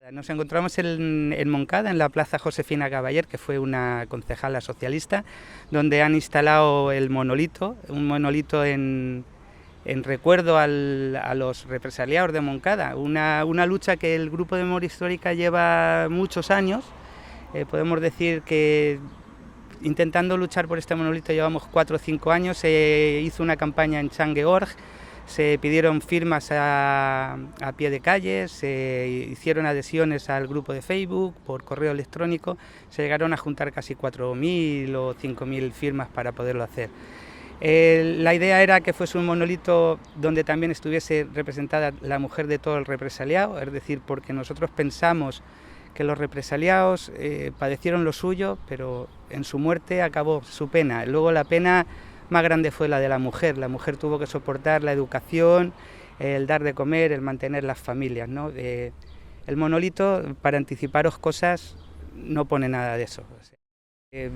Nos encontramos en Moncada, en la Plaza Josefina Caballero, que fue una concejala socialista, donde han instalado el monolito, un monolito en recuerdo a los represaliados de Moncada, una lucha que el Grupo de Memoria Histórica lleva muchos años. Podemos decir que intentando luchar por este monolito llevamos 4 o 5 años. Se hizo una campaña en Change.org, se pidieron firmas a pie de calle, se hicieron adhesiones al grupo de Facebook por correo electrónico, se llegaron a juntar casi 4.000 o 5.000 firmas para poderlo hacer. La idea era que fuese un monolito donde también estuviese representada la mujer de todo el represaliado, es decir, porque nosotros pensamos que los represaliados padecieron lo suyo, pero en su muerte acabó su pena. Luego la pena más grande fue la de la mujer tuvo que soportar la educación, el dar de comer, el mantener las familias, ¿no? El monolito, para anticiparos cosas, no pone nada de eso.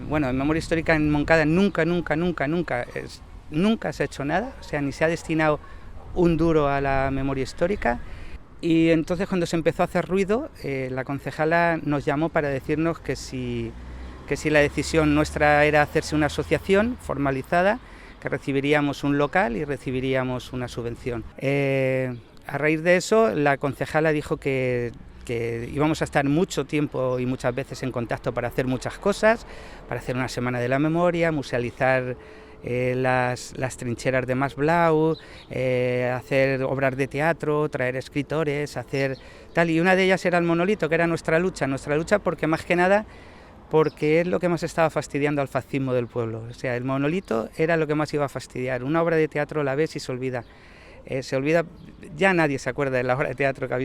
Bueno, en Memoria Histórica en Moncada nunca se ha hecho nada, o sea, ni se ha destinado un duro a la memoria histórica. Y entonces, cuando se empezó a hacer ruido, la concejala nos llamó para decirnos que si la decisión nuestra era hacerse una asociación formalizada, que recibiríamos un local y recibiríamos una subvención. A raíz de eso, la concejala dijo que íbamos a estar mucho tiempo y muchas veces en contacto para hacer muchas cosas, para hacer una semana de la memoria, musealizar las trincheras de Mas Blau, hacer obras de teatro, traer escritores, hacer tal. Y una de ellas era el monolito, que era nuestra lucha porque más que nada porque es lo que más estaba fastidiando al fascismo del pueblo. O sea, el monolito era lo que más iba a fastidiar. Una obra de teatro la ves y se olvida. Ya nadie se acuerda de la obra de teatro que ha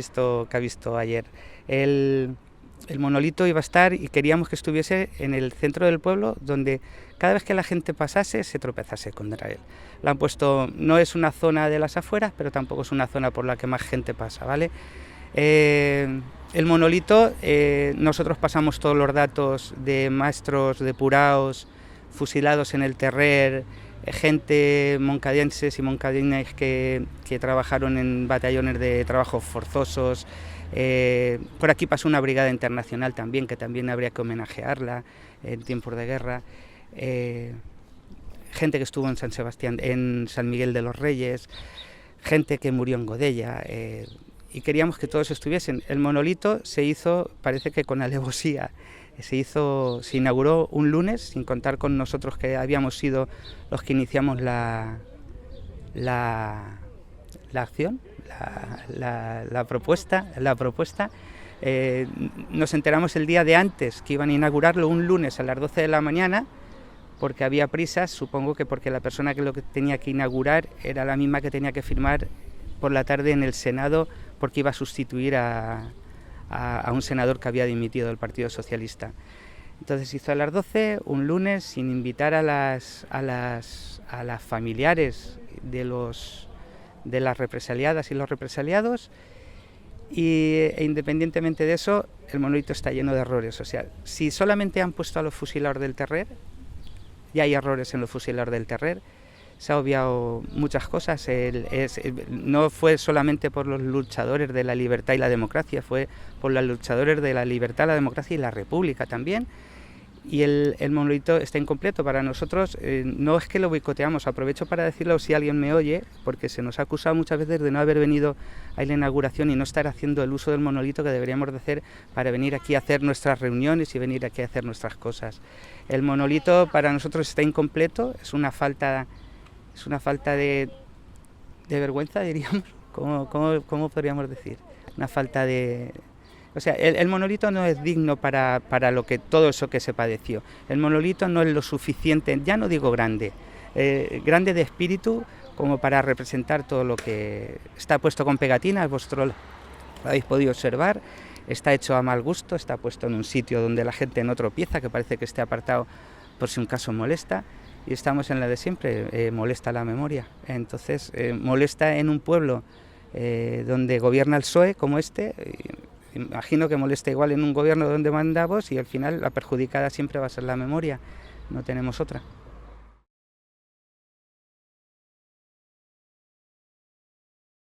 visto ayer. El monolito iba a estar y queríamos que estuviese en el centro del pueblo, donde cada vez que la gente pasase se tropezase contra él. Lo han puesto, no es una zona de las afueras, pero tampoco es una zona por la que más gente pasa, ¿vale? El monolito, nosotros pasamos todos los datos de maestros depurados, fusilados en el Terrer, gente moncadienses y moncadines que trabajaron en batallones de trabajos forzosos. Por aquí pasó una brigada internacional también, que también habría que homenajearla en tiempos de guerra. Gente que estuvo en San Sebastián, en San Miguel de los Reyes, gente que murió en Godella. Y queríamos que todos estuviesen. El monolito se hizo, parece que con alevosía, se inauguró un lunes, sin contar con nosotros, que habíamos sido los que iniciamos la acción, la propuesta. Nos enteramos el día de antes que iban a inaugurarlo un lunes a las 12 de la mañana, porque había prisas, supongo que porque la persona que lo que tenía que inaugurar era la misma que tenía que firmar por la tarde en el Senado, porque iba a sustituir a un senador que había dimitido del Partido Socialista. Entonces se hizo a las 12, un lunes, sin invitar a las familiares de las represaliadas y los represaliados, e independientemente de eso, el monolito está lleno de errores. O sea, si solamente han puesto a los fusiladores del Terrer, ya hay errores en los fusiladores del Terrer. Se ha obviado muchas cosas. No fue solamente por los luchadores de la libertad y la democracia, fue por los luchadores de la libertad, la democracia y la república también. Y el monolito está incompleto. Para nosotros no es que lo boicoteamos, aprovecho para decirlo si alguien me oye, porque se nos ha acusado muchas veces de no haber venido a la inauguración y no estar haciendo el uso del monolito que deberíamos de hacer para venir aquí a hacer nuestras reuniones y venir aquí a hacer nuestras cosas. El monolito para nosotros está incompleto, es una falta de vergüenza, diríamos. ¿Cómo podríamos decir? Una falta de... O sea, el monolito no es digno para todo eso que se padeció. El monolito no es lo suficiente, ya no digo grande, grande de espíritu, como para representar todo lo que está puesto con pegatinas. Vosotros lo habéis podido observar. Está hecho a mal gusto, está puesto en un sitio donde la gente no tropieza, que parece que esté apartado por si un caso molesta. Y estamos en la de siempre, molesta la memoria. Entonces, molesta en un pueblo donde gobierna el PSOE como este. Imagino que molesta igual en un gobierno donde mandamos, y al final la perjudicada siempre va a ser la memoria. No tenemos otra.